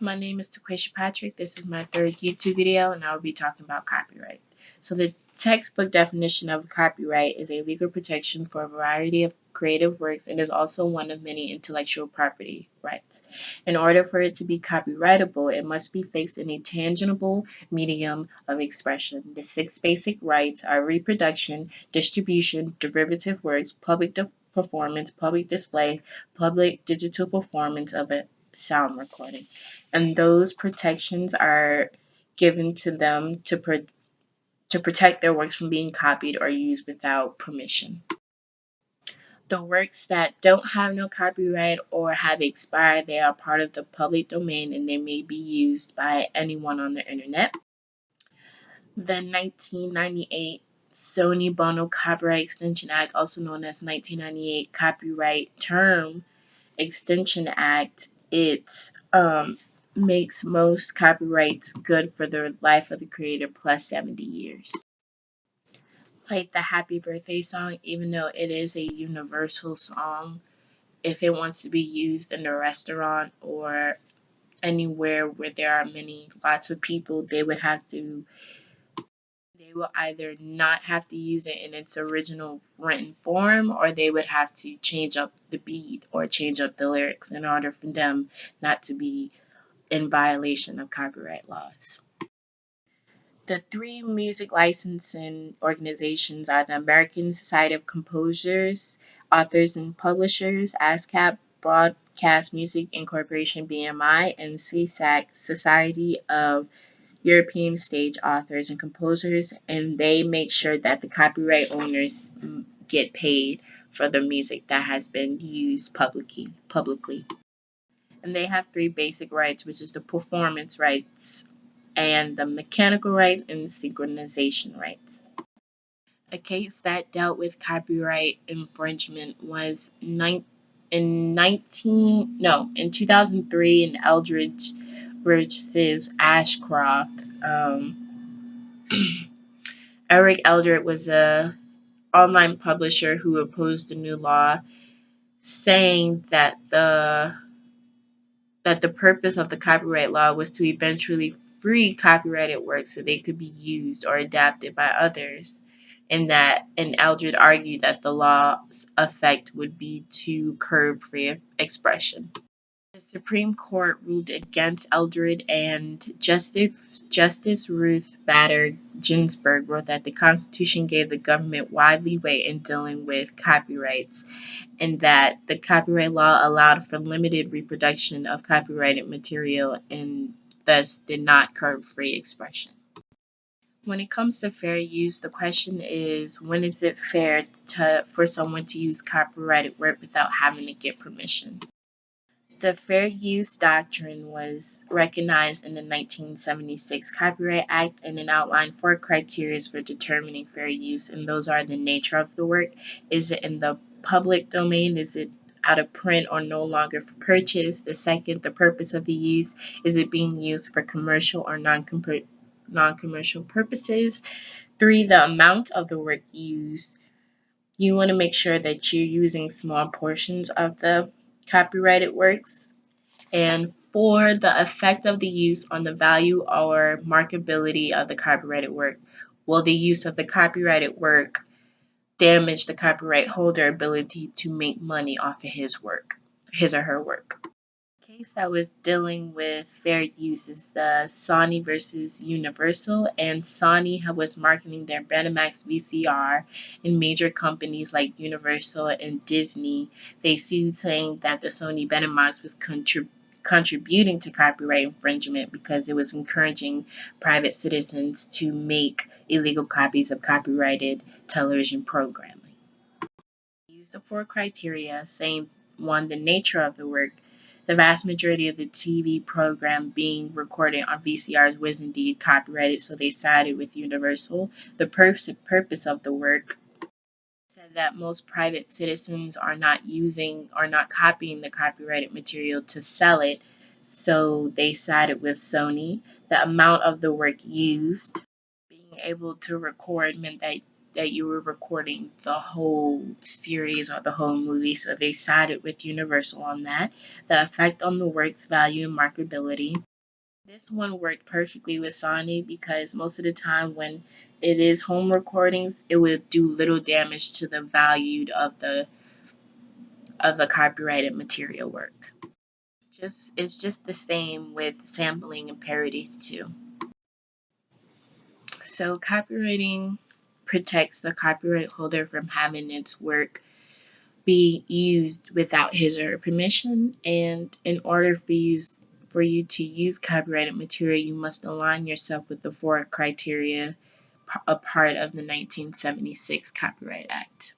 My name is Taquisha Patrick. This is my third YouTube video, and I will be talking about copyright. So the textbook definition of copyright is a legal protection for a variety of creative works and is also one of many intellectual property rights. In order for it to be copyrightable, it must be fixed in a tangible medium of expression. The 6 basic rights are reproduction, distribution, derivative works, public performance, public display, public digital performance of a sound recording, and those protections are given to them to protect their works from being copied or used without permission. The works that don't have no copyright or have expired, they are part of the public domain and they may be used by anyone on the internet. The 1998 Sony Bono Copyright Extension Act, also known as 1998 Copyright Term Extension Act, it makes most copyrights good for the life of the creator plus 70 years. Like the Happy Birthday song, even though it is a universal song, if it wants to be used in a restaurant or anywhere where there are lots of people, they will either not have to use it in its original written form, or they would have to change up the beat or change up the lyrics in order for them not to be in violation of copyright laws. The 3 music licensing organizations are the American Society of Composers, Authors and Publishers, ASCAP, Broadcast Music Incorporation BMI, and SESAC, Society of European Stage Authors and Composers, and they make sure that the copyright owners get paid for the music that has been used publicly. And they have 3 basic rights, which is the performance rights and the mechanical rights and the synchronization rights. A case that dealt with copyright infringement was in 2003 in Eldridge versus Ashcroft. Eric Eldridge was a online publisher who opposed the new law, saying that the purpose of the copyright law was to eventually free copyrighted works so they could be used or adapted by others, and Eldredge argued that the law's effect would be to curb free expression. The Supreme Court ruled against Eldredge, and Justice Ruth Bader Ginsburg wrote that the Constitution gave the government wide leeway in dealing with copyrights, and that the copyright law allowed for limited reproduction of copyrighted material and thus did not curb free expression. When it comes to fair use, the question is, when is it fair for someone to use copyrighted work without having to get permission? The Fair Use Doctrine was recognized in the 1976 Copyright Act, and it outlined 4 criteria for determining fair use, and those are the nature of the work. Is it in the public domain? Is it out of print or no longer for purchase? The second, the purpose of the use. Is it being used for commercial or non-commercial purposes? 3, the amount of the work used. You want to make sure that you're using small portions of the copyrighted works. And 4, the effect of the use on the value or marketability of the copyrighted work. Will the use of the copyrighted work damage the copyright holder ability to make money off of his or her work? The case that was dealing with fair use is the Sony versus Universal, and Sony was marketing their Betamax VCR, and major companies like Universal and Disney, they sued, saying that the Sony Betamax was contributing to copyright infringement because it was encouraging private citizens to make illegal copies of copyrighted television programming. Use the 4 criteria, saying 1, the nature of the work. The vast majority of the TV program being recorded on VCRs was indeed copyrighted, so they sided with Universal. The purpose of the work said that most private citizens are not copying the copyrighted material to sell it, so they sided with Sony. The amount of the work used, being able to record meant that you were recording the whole series or the whole movie, so they sided with Universal on that. The effect on the work's value and marketability. This one worked perfectly with Sony because most of the time when it is home recordings, it would do little damage to the value of the copyrighted material work. It's just the same with sampling and parodies too. So copywriting protects the copyright holder from having its work be used without his or her permission, and in order for you to use copyrighted material, you must align yourself with the four criteria, a part of the 1976 Copyright Act.